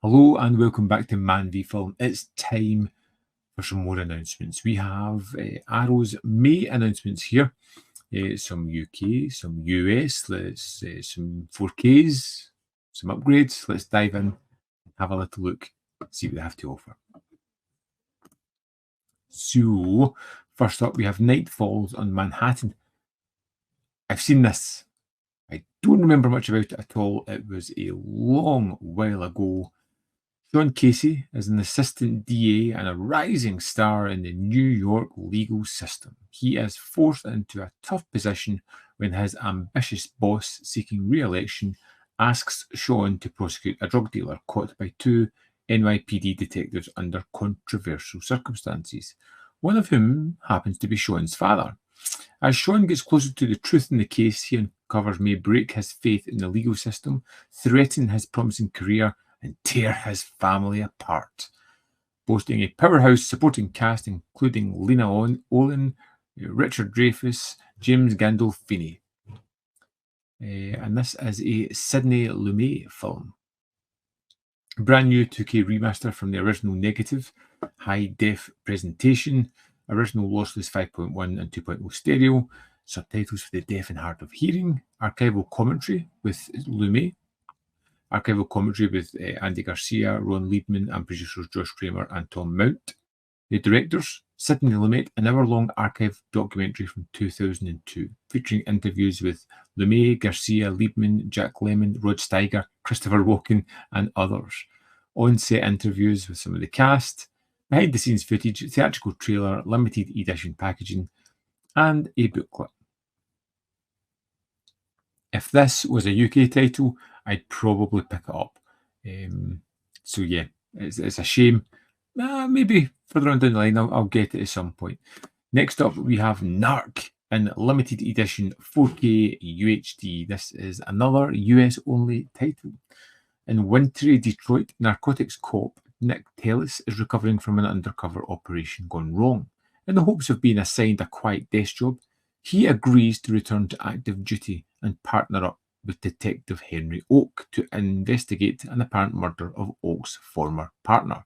Hello and welcome back to ManVFilm. It's time for some more announcements. We have Arrow's May announcements here. Some UK, some US, some 4Ks, some upgrades. Let's dive in and have a little look, see what they have to offer. So, first up, we have Nightfall on Manhattan. I've seen this. I don't remember much about it at all. It was a long while ago. John Casey is an assistant DA and a rising star in the New York legal system. He is forced into a tough position when his ambitious boss, seeking re-election, asks Sean to prosecute a drug dealer caught by two NYPD detectives under controversial circumstances, one of whom happens to be Sean's father. As Sean gets closer to the truth in the case he uncovers may break his faith in the legal system, threaten his promising career, and tear his family apart. Boasting a powerhouse supporting cast including Lena Olin, Richard Dreyfuss, James Gandolfini. And this is a Sidney Lumet film. Brand new 2K remaster from the original negative, high-def presentation, original lossless 5.1 and 2.0 stereo, subtitles for the deaf and hard of hearing, archival commentary with Lumet, archival commentary with Andy Garcia, Ron Liebman, and producers Josh Kramer and Tom Mount. The directors, Sidney Lumet, an hour-long archive documentary from 2002, featuring interviews with Lumet, Garcia, Liebman, Jack Lemmon, Rod Steiger, Christopher Walken, and others. On-set interviews with some of the cast, behind-the-scenes footage, theatrical trailer, limited edition packaging, and a booklet. If this was a UK title, I'd probably pick it up. So yeah, it's a shame. Maybe further on down the line, I'll get it at some point. Next up, we have Narc in limited edition 4K UHD. This is another US-only title. In wintry Detroit, narcotics cop Nick Tellis is recovering from an undercover operation gone wrong. In the hopes of being assigned a quiet desk job, he agrees to return to active duty and partner up with Detective Henry Oak to investigate an apparent murder of Oak's former partner.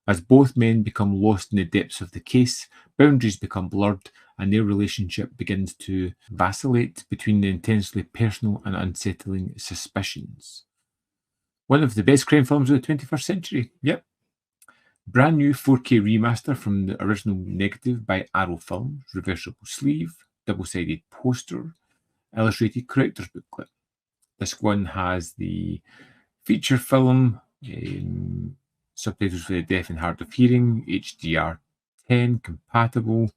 As both men become lost in the depths of the case, boundaries become blurred and their relationship begins to vacillate between the intensely personal and unsettling suspicions. One of the best crime films of the 21st century. Yep. Brand new 4K remaster from the original negative by Arrow Films, reversible sleeve, double-sided poster, illustrated corrector's booklet. This one has the feature film, subtitles for the deaf and hard of hearing, HDR10 compatible,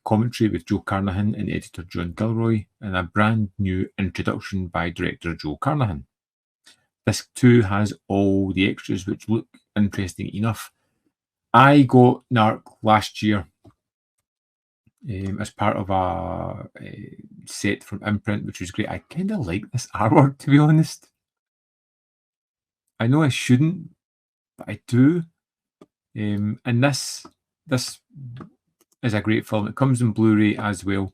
commentary with Joe Carnahan and editor John Gilroy, and a brand new introduction by director Joe Carnahan. Disc 2 has all the extras which look interesting enough. I got Narc last year as part of a set from Imprint, which was great. I kind of like this artwork, to be honest. I know I shouldn't, but I do. And this is a great film. It comes in Blu-ray as well.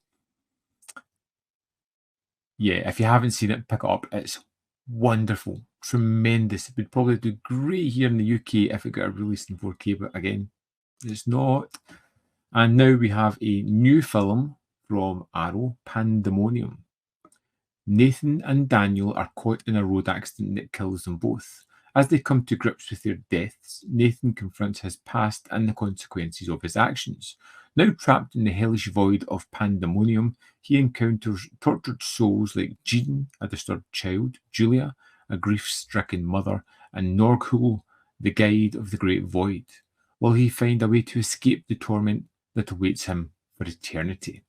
Yeah, if you haven't seen it, pick it up. It's wonderful, tremendous. It would probably do great here in the UK if it got released in 4K, but again, it's not. And now we have a new film from Arrow, Pandemonium. Nathan and Daniel are caught in a road accident that kills them both. As they come to grips with their deaths, Nathan confronts his past and the consequences of his actions. Now trapped in the hellish void of Pandemonium, he encounters tortured souls like Jean, a disturbed child, Julia, a grief-stricken mother, and Norghul, the guide of the Great Void. Will he find a way to escape the torment that awaits him for eternity?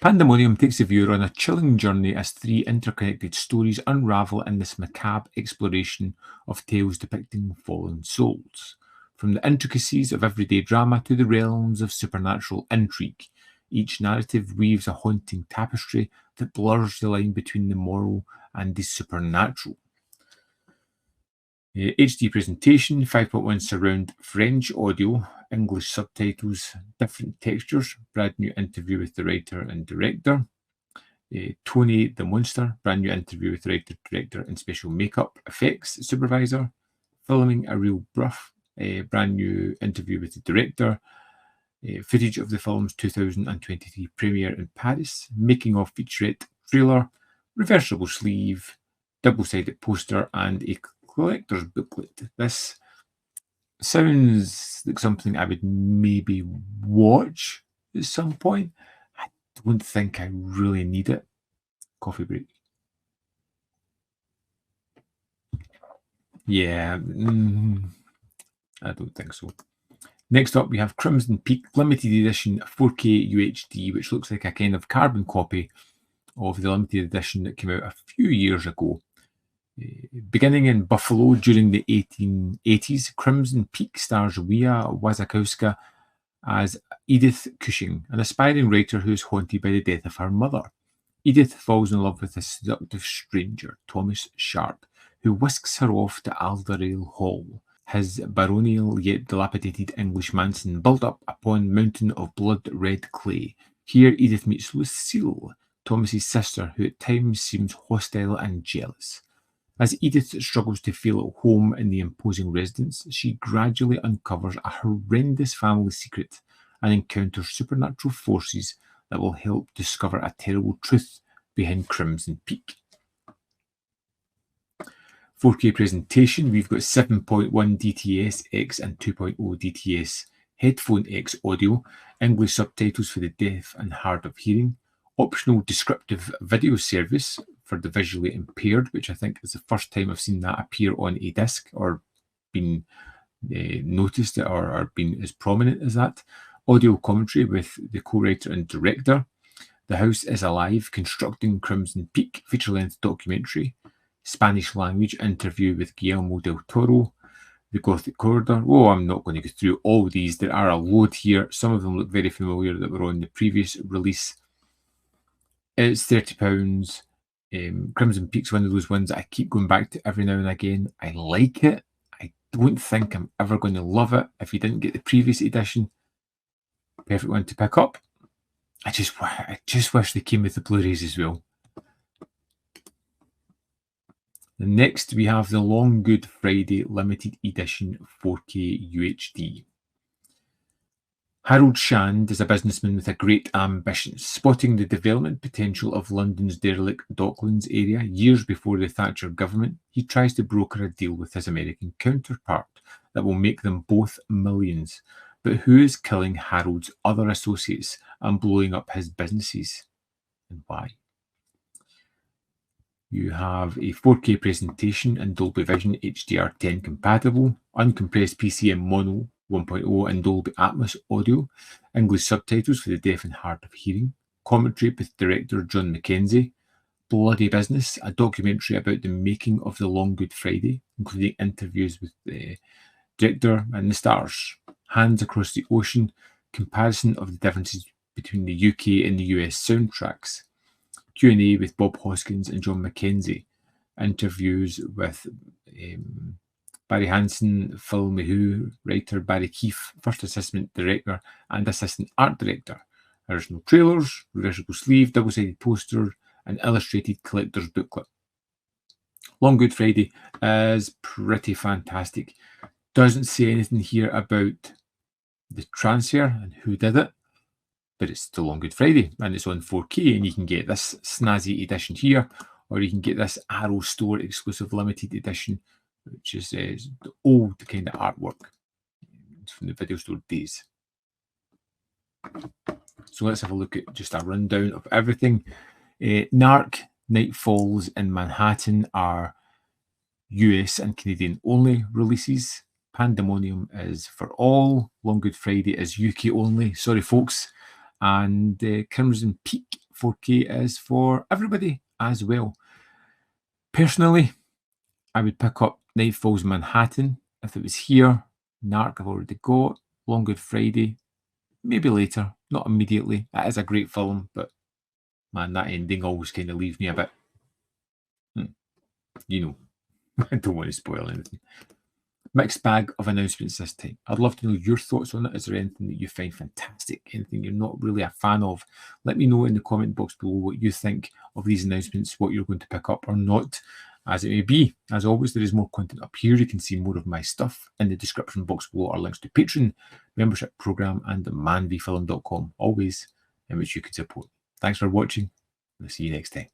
Pandemonium takes the viewer on a chilling journey as three interconnected stories unravel in this macabre exploration of tales depicting fallen souls. From the intricacies of everyday drama to the realms of supernatural intrigue, each narrative weaves a haunting tapestry that blurs the line between the moral and the supernatural. HD presentation, 5.1 surround French audio, English subtitles, different textures, brand new interview with the writer and director. Tony the Monster, brand new interview with writer, director, and special makeup effects supervisor. Filming a Real Bruff, a brand new interview with the director. Footage of the film's 2023 premiere in Paris. Making of featurette trailer. Reversible sleeve. Double-sided poster and a collector's booklet. This sounds like something I would maybe watch at some point. I don't think I really need it. Coffee break. Yeah, I don't think so. Next up, we have Crimson Peak Limited Edition 4K UHD, which looks like a kind of carbon copy of the limited edition that came out a few years ago. Beginning in Buffalo during the 1880s, Crimson Peak stars Wia Wasikowska as Edith Cushing, an aspiring writer who is haunted by the death of her mother. Edith falls in love with a seductive stranger, Thomas Sharp, who whisks her off to Alderale Hall, his baronial yet dilapidated English mansion built up upon mountain of blood-red clay. Here Edith meets Lucille, Thomas's sister, who at times seems hostile and jealous. As Edith struggles to feel at home in the imposing residence, she gradually uncovers a horrendous family secret and encounters supernatural forces that will help discover a terrible truth behind Crimson Peak. 4K presentation, we've got 7.1 DTS X and 2.0 DTS headphone X audio, English subtitles for the deaf and hard of hearing, optional descriptive video service for the visually impaired, which I think is the first time I've seen that appear on a disc or been noticed or been as prominent as that. Audio commentary with the co-writer and director. The House is Alive, Constructing Crimson Peak, feature-length documentary. Spanish language interview with Guillermo del Toro. The Gothic Corridor. Oh, I'm not going to go through all these. There are a load here. Some of them look very familiar that were on the previous release. It's £30. Crimson Peak's one of those ones that I keep going back to every now and again. I like it. I don't think I'm ever going to love it. If you didn't get the previous edition, perfect one to pick up. I just wish they came with the Blu-rays as well. Next, we have the Long Good Friday Limited Edition 4K UHD. Harold Shand is a businessman with a great ambition. Spotting the development potential of London's derelict Docklands area years before the Thatcher government, he tries to broker a deal with his American counterpart that will make them both millions. But who is killing Harold's other associates and blowing up his businesses, and why? You have a 4K presentation in Dolby Vision HDR10 compatible, uncompressed PCM Mono 1.0 and Dolby Atmos audio, English subtitles for the deaf and hard of hearing, commentary with director John Mackenzie, Bloody Business, a documentary about the making of the Long Good Friday, including interviews with the director and the stars, Hands Across the Ocean, comparison of the differences between the UK and the US soundtracks, Q&A with Bob Hoskins and John Mackenzie, interviews with Barry Hansen, Phil Mayhew, writer Barry Keefe, first assistant director and assistant art director, original trailers, reversible sleeve, double-sided poster, and illustrated collector's booklet. Long Good Friday is pretty fantastic. Doesn't say anything here about the transfer and who did it, but it's still on Good Friday and it's on 4K, and you can get this snazzy edition here, or you can get this Arrow Store exclusive limited edition, which is the old kind of artwork from the video store days. So let's have a look at just a rundown of everything. Nightfalls in Manhattan are US and Canadian only releases. Pandemonium is for all. Long Good Friday is UK only. Sorry, folks. And Crimson Peak 4K is for everybody as well. Personally, I would pick up Nightfalls Manhattan if it was here. Narc I've already got. Long Good Friday, maybe later, not immediately. It is a great film, but man, that ending always kind of leaves me a bit, you know, I don't want to spoil anything. mixed bag of announcements this time. I'd love to know your thoughts on it. Is there anything that you find fantastic? Anything you're not really a fan of? Let me know in the comment box below what you think of these announcements, what you're going to pick up or not, as it may be. As always, there is more content up here. You can see more of my stuff. In the description box below are links to Patreon, membership program, and ManVFilm.com, always in which you can support. Thanks for watching. I'll see you next time.